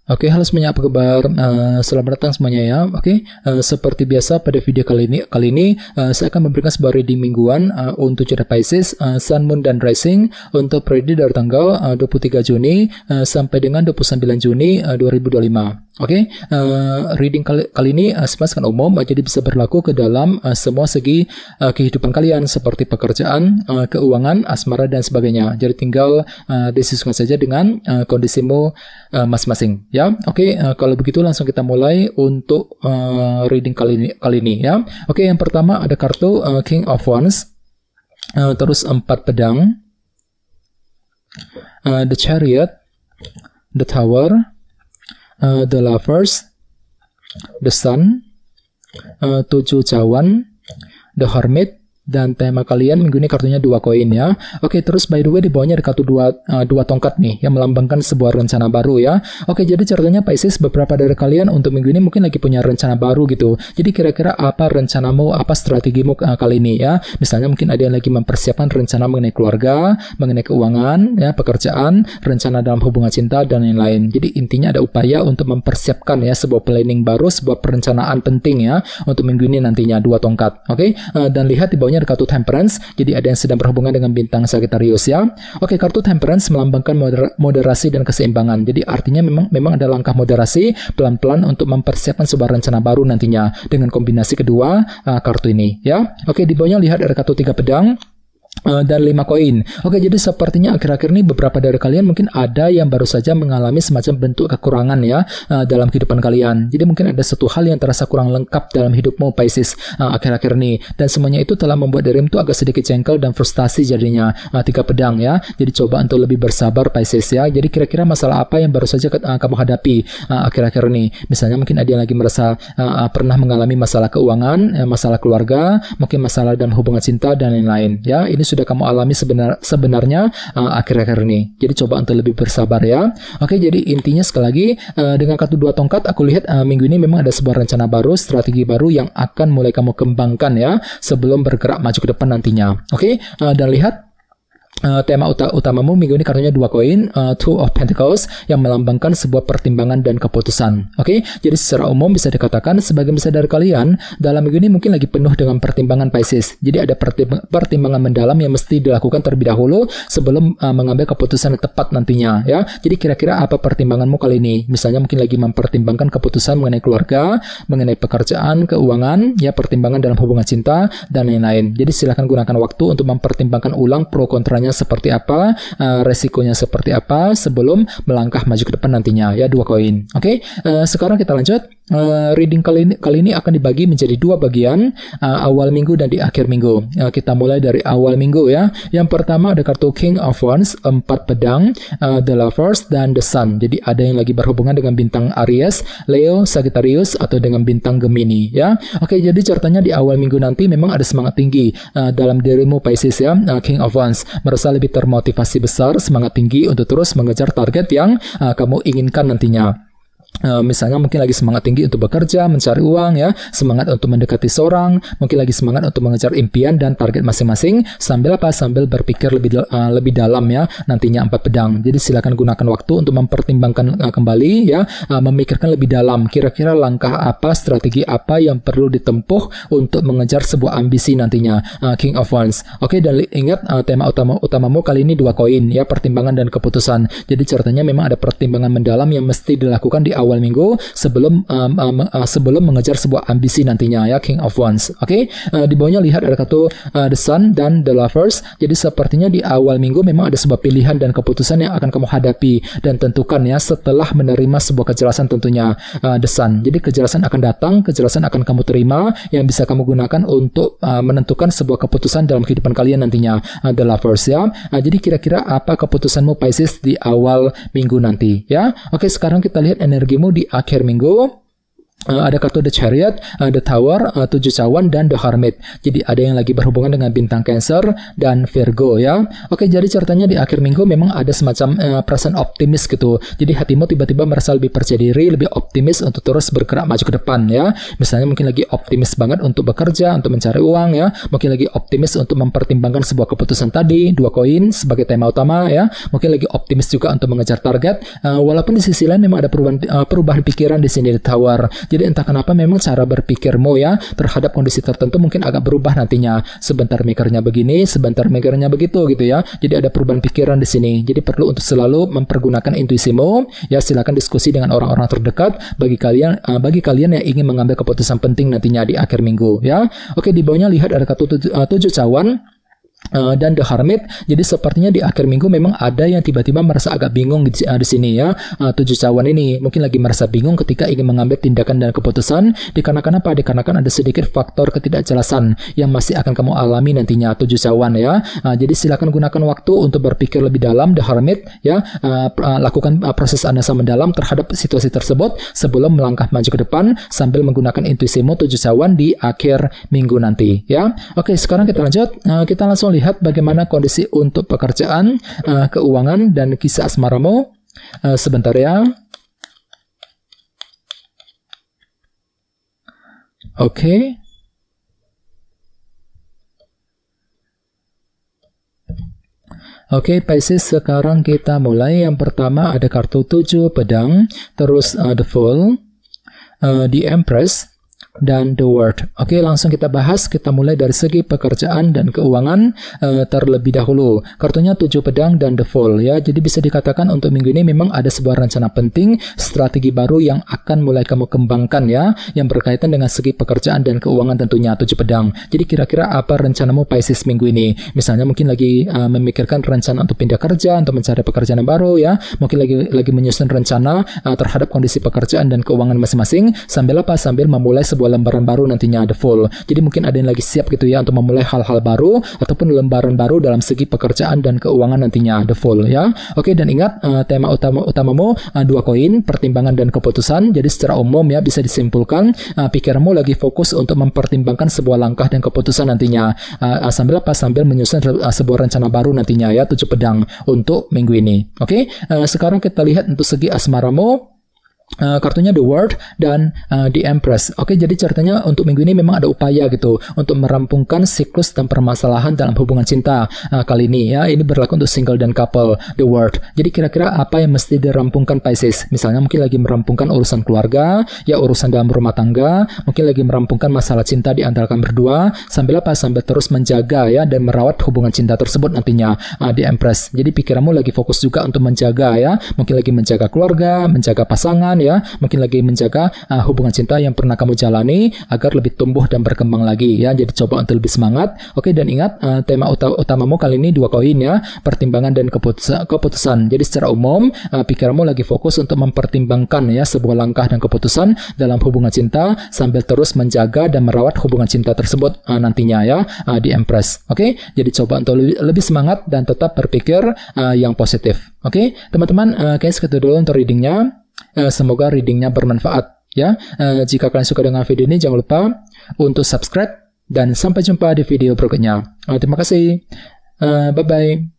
Oke, halo semuanya, apa kabar? Selamat datang semuanya ya. Oke, seperti biasa pada video kali ini saya akan memberikan sebuah reading mingguan untuk zodiak Pisces, Sun, Moon, dan Rising untuk periode dari tanggal 23 Juni sampai dengan 29 Juni 2025. Oke, reading kali ini sifatnya umum, jadi bisa berlaku ke dalam semua segi kehidupan kalian seperti pekerjaan, keuangan, asmara, dan sebagainya. Jadi tinggal disesuaikan saja dengan kondisimu masing-masing. Ya, oke. Kalau begitu langsung kita mulai untuk reading kali ini ya. Oke, yang pertama ada kartu King of Wands, terus 4 pedang, The Chariot, The Tower, The Lovers, The Sun, 7 cawan, The Hermit, dan tema kalian minggu ini kartunya 2 koin ya. Oke, terus by the way di bawahnya ada kartu 2 tongkat nih yang melambangkan sebuah rencana baru ya. Oke, jadi ceritanya Pisces, beberapa dari kalian untuk minggu ini mungkin lagi punya rencana baru gitu. Jadi kira-kira apa rencanamu, apa strategimu kali ini ya. Misalnya mungkin ada yang lagi mempersiapkan rencana mengenai keluarga, mengenai keuangan ya, pekerjaan, rencana dalam hubungan cinta, dan lain-lain. Jadi intinya ada upaya untuk mempersiapkan ya sebuah planning baru, sebuah perencanaan penting ya untuk minggu ini nantinya 2 tongkat. Oke, dan lihat di bawahnya ada kartu Temperance, jadi ada yang sedang berhubungan dengan bintang Sagittarius ya. Oke, kartu Temperance melambangkan moderasi dan keseimbangan. Jadi artinya memang ada langkah moderasi pelan-pelan untuk mempersiapkan sebuah rencana baru nantinya dengan kombinasi kedua kartu ini ya. Oke, di bawahnya lihat ada kartu 3 pedang dan 5 koin. Oke, jadi sepertinya akhir-akhir ini beberapa dari kalian mungkin ada yang baru saja mengalami semacam bentuk kekurangan ya dalam kehidupan kalian. Jadi mungkin ada satu hal yang terasa kurang lengkap dalam hidupmu Pisces akhir-akhir ini, dan semuanya itu telah membuat dirimu tuh agak sedikit jengkel dan frustasi jadinya. 3 pedang ya. Jadi coba untuk lebih bersabar Pisces ya. Jadi kira-kira masalah apa yang baru saja kamu hadapi akhir-akhir ini? Misalnya mungkin ada yang lagi merasa pernah mengalami masalah keuangan, masalah keluarga, mungkin masalah dalam hubungan cinta, dan lain-lain ya. Ini sudah kamu alami sebenarnya akhir-akhir ini. Jadi coba untuk lebih bersabar ya. Oke, jadi intinya sekali lagi dengan kartu 2 tongkat aku lihat minggu ini memang ada sebuah rencana baru, strategi baru yang akan mulai kamu kembangkan ya sebelum bergerak maju ke depan nantinya. Oke, dan lihat tema utamamu minggu ini kartunya 2 koin, Two of Pentacles, yang melambangkan sebuah pertimbangan dan keputusan. Oke, jadi secara umum bisa dikatakan sebagian besar dari kalian dalam minggu ini mungkin lagi penuh dengan pertimbangan Pisces. Jadi ada pertimbangan mendalam yang mesti dilakukan terlebih dahulu sebelum mengambil keputusan yang tepat nantinya ya. Jadi kira-kira apa pertimbanganmu kali ini? Misalnya mungkin lagi mempertimbangkan keputusan mengenai keluarga, mengenai pekerjaan, keuangan, ya, pertimbangan dalam hubungan cinta, dan lain-lain. Jadi silakan gunakan waktu untuk mempertimbangkan ulang pro kontranya seperti apa, resikonya seperti apa sebelum melangkah maju ke depan nantinya ya. 2 koin. Oke, sekarang kita lanjut. Reading kali ini akan dibagi menjadi 2 bagian, awal minggu dan di akhir minggu. Kita mulai dari awal minggu ya. Yang pertama ada kartu King of Wands, 4 pedang, The Lovers, dan The Sun. Jadi ada yang lagi berhubungan dengan bintang Aries, Leo, Sagittarius, atau dengan bintang Gemini ya. Oke, jadi ceritanya di awal minggu nanti memang ada semangat tinggi dalam dirimu Pisces ya. King of Wands merasa lebih termotivasi besar, semangat tinggi untuk terus mengejar target yang kamu inginkan nantinya. Misalnya mungkin lagi semangat tinggi untuk bekerja, mencari uang ya, semangat untuk mendekati seorang, mungkin lagi semangat untuk mengejar impian dan target masing-masing sambil berpikir lebih dalam ya nantinya 4 pedang. Jadi silakan gunakan waktu untuk mempertimbangkan kembali ya, memikirkan lebih dalam kira-kira langkah apa, strategi apa yang perlu ditempuh untuk mengejar sebuah ambisi nantinya. King of Wands. Oke, dan ingat tema utamamu kali ini 2 koin ya, pertimbangan dan keputusan. Jadi ceritanya memang ada pertimbangan mendalam yang mesti dilakukan di awal minggu sebelum mengejar sebuah ambisi nantinya ya, King of Wands. Oke, di bawahnya lihat ada kartu The Sun dan The Lovers. Jadi sepertinya di awal minggu memang ada sebuah pilihan dan keputusan yang akan kamu hadapi dan tentukan ya setelah menerima sebuah kejelasan tentunya, The Sun. Jadi kejelasan akan datang, kejelasan akan kamu terima yang bisa kamu gunakan untuk menentukan sebuah keputusan dalam kehidupan kalian nantinya, The Lovers ya. Jadi kira-kira apa keputusanmu Pisces di awal minggu nanti ya. Oke, sekarang kita lihat energimu di akhir minggu. ada kartu The Chariot, The Tower, 7 cawan, dan The Hermit. Jadi ada yang lagi berhubungan dengan bintang Cancer dan Virgo ya. Oke, jadi ceritanya di akhir minggu memang ada semacam perasaan optimis gitu. Jadi hatimu tiba-tiba merasa lebih percaya diri, lebih optimis untuk terus bergerak maju ke depan ya. Misalnya mungkin lagi optimis banget untuk bekerja, untuk mencari uang ya. Mungkin lagi optimis untuk mempertimbangkan sebuah keputusan tadi, 2 koin sebagai tema utama ya. Mungkin lagi optimis juga untuk mengejar target. Walaupun di sisi lain memang ada perubahan pikiran di sini di Tower. Jadi entah kenapa memang cara berpikirmu ya terhadap kondisi tertentu mungkin agak berubah nantinya. Sebentar mikirnya begini, sebentar mikirnya begitu gitu ya. Jadi ada perubahan pikiran di sini. Jadi perlu untuk selalu mempergunakan intuisimu. Ya, silakan diskusi dengan orang-orang terdekat bagi kalian yang ingin mengambil keputusan penting nantinya di akhir minggu ya. Oke, di bawahnya lihat ada kartu 7 cawan dan The Hermit. Jadi sepertinya di akhir minggu memang ada yang tiba-tiba merasa agak bingung di sini ya. 7 cawan ini mungkin lagi merasa bingung ketika ingin mengambil tindakan dan keputusan dikarenakan apa? Dikarenakan ada sedikit faktor ketidakjelasan yang masih akan kamu alami nantinya 7 cawan ya. Jadi silakan gunakan waktu untuk berpikir lebih dalam The Hermit ya. Lakukan proses analisa mendalam terhadap situasi tersebut sebelum melangkah maju ke depan sambil menggunakan intuisimu 7 cawan di akhir minggu nanti ya. Oke, sekarang kita lanjut. Kita langsung lihat bagaimana kondisi untuk pekerjaan, keuangan, dan kisah asmaramu. Sebentar ya. Oke. Oke, Pisces, sekarang kita mulai. Yang pertama ada kartu 7 pedang, terus The Fool, The Empress, dan The World. Oke, langsung kita bahas. Kita mulai dari segi pekerjaan dan keuangan terlebih dahulu. Kartunya 7 pedang dan The Fool ya. Jadi bisa dikatakan untuk minggu ini memang ada sebuah rencana penting, strategi baru yang akan mulai kamu kembangkan ya, yang berkaitan dengan segi pekerjaan dan keuangan tentunya 7 pedang. Jadi kira-kira apa rencanamu Pisces minggu ini? Misalnya mungkin lagi memikirkan rencana untuk pindah kerja, untuk mencari pekerjaan yang baru ya. Mungkin lagi menyusun rencana terhadap kondisi pekerjaan dan keuangan masing-masing. Sambil apa? Sambil memulai sebuah lembaran baru nantinya The Fool. Jadi mungkin ada yang lagi siap gitu ya untuk memulai hal-hal baru ataupun lembaran baru dalam segi pekerjaan dan keuangan nantinya The Fool ya. Oke, dan ingat tema utamamu 2 koin, pertimbangan dan keputusan. Jadi secara umum ya bisa disimpulkan pikiranmu lagi fokus untuk mempertimbangkan sebuah langkah dan keputusan nantinya. Sambil apa? Sambil menyusun sebuah rencana baru nantinya ya 7 pedang untuk minggu ini. Oke, sekarang kita lihat untuk segi asmaramu. Kartunya The World dan The Empress. Oke, jadi ceritanya untuk minggu ini memang ada upaya gitu untuk merampungkan siklus dan permasalahan dalam hubungan cinta kali ini ya. Ini berlaku untuk single dan couple. The World. Jadi kira-kira apa yang mesti dirampungkan Pisces? Misalnya mungkin lagi merampungkan urusan keluarga, ya urusan dalam rumah tangga, mungkin lagi merampungkan masalah cinta di antara kalian berdua, sambil apa? Sambil terus menjaga ya dan merawat hubungan cinta tersebut nantinya The Empress. Jadi pikiranmu lagi fokus juga untuk menjaga ya, mungkin lagi menjaga keluarga, menjaga pasangan ya, mungkin lagi menjaga hubungan cinta yang pernah kamu jalani agar lebih tumbuh dan berkembang lagi ya. Jadi coba untuk lebih semangat. Oke, dan ingat tema utamamu kali ini 2 koin ya, pertimbangan dan keputusan. Jadi secara umum pikiranmu lagi fokus untuk mempertimbangkan ya sebuah langkah dan keputusan dalam hubungan cinta sambil terus menjaga dan merawat hubungan cinta tersebut nantinya ya di Empress. Oke, jadi coba untuk lebih semangat dan tetap berpikir yang positif. Oke, teman-teman, guys, itu dulu untuk readingnya. Semoga readingnya bermanfaat ya. Jika kalian suka dengan video ini, jangan lupa untuk subscribe dan sampai jumpa di video berikutnya. Terima kasih. Bye-bye.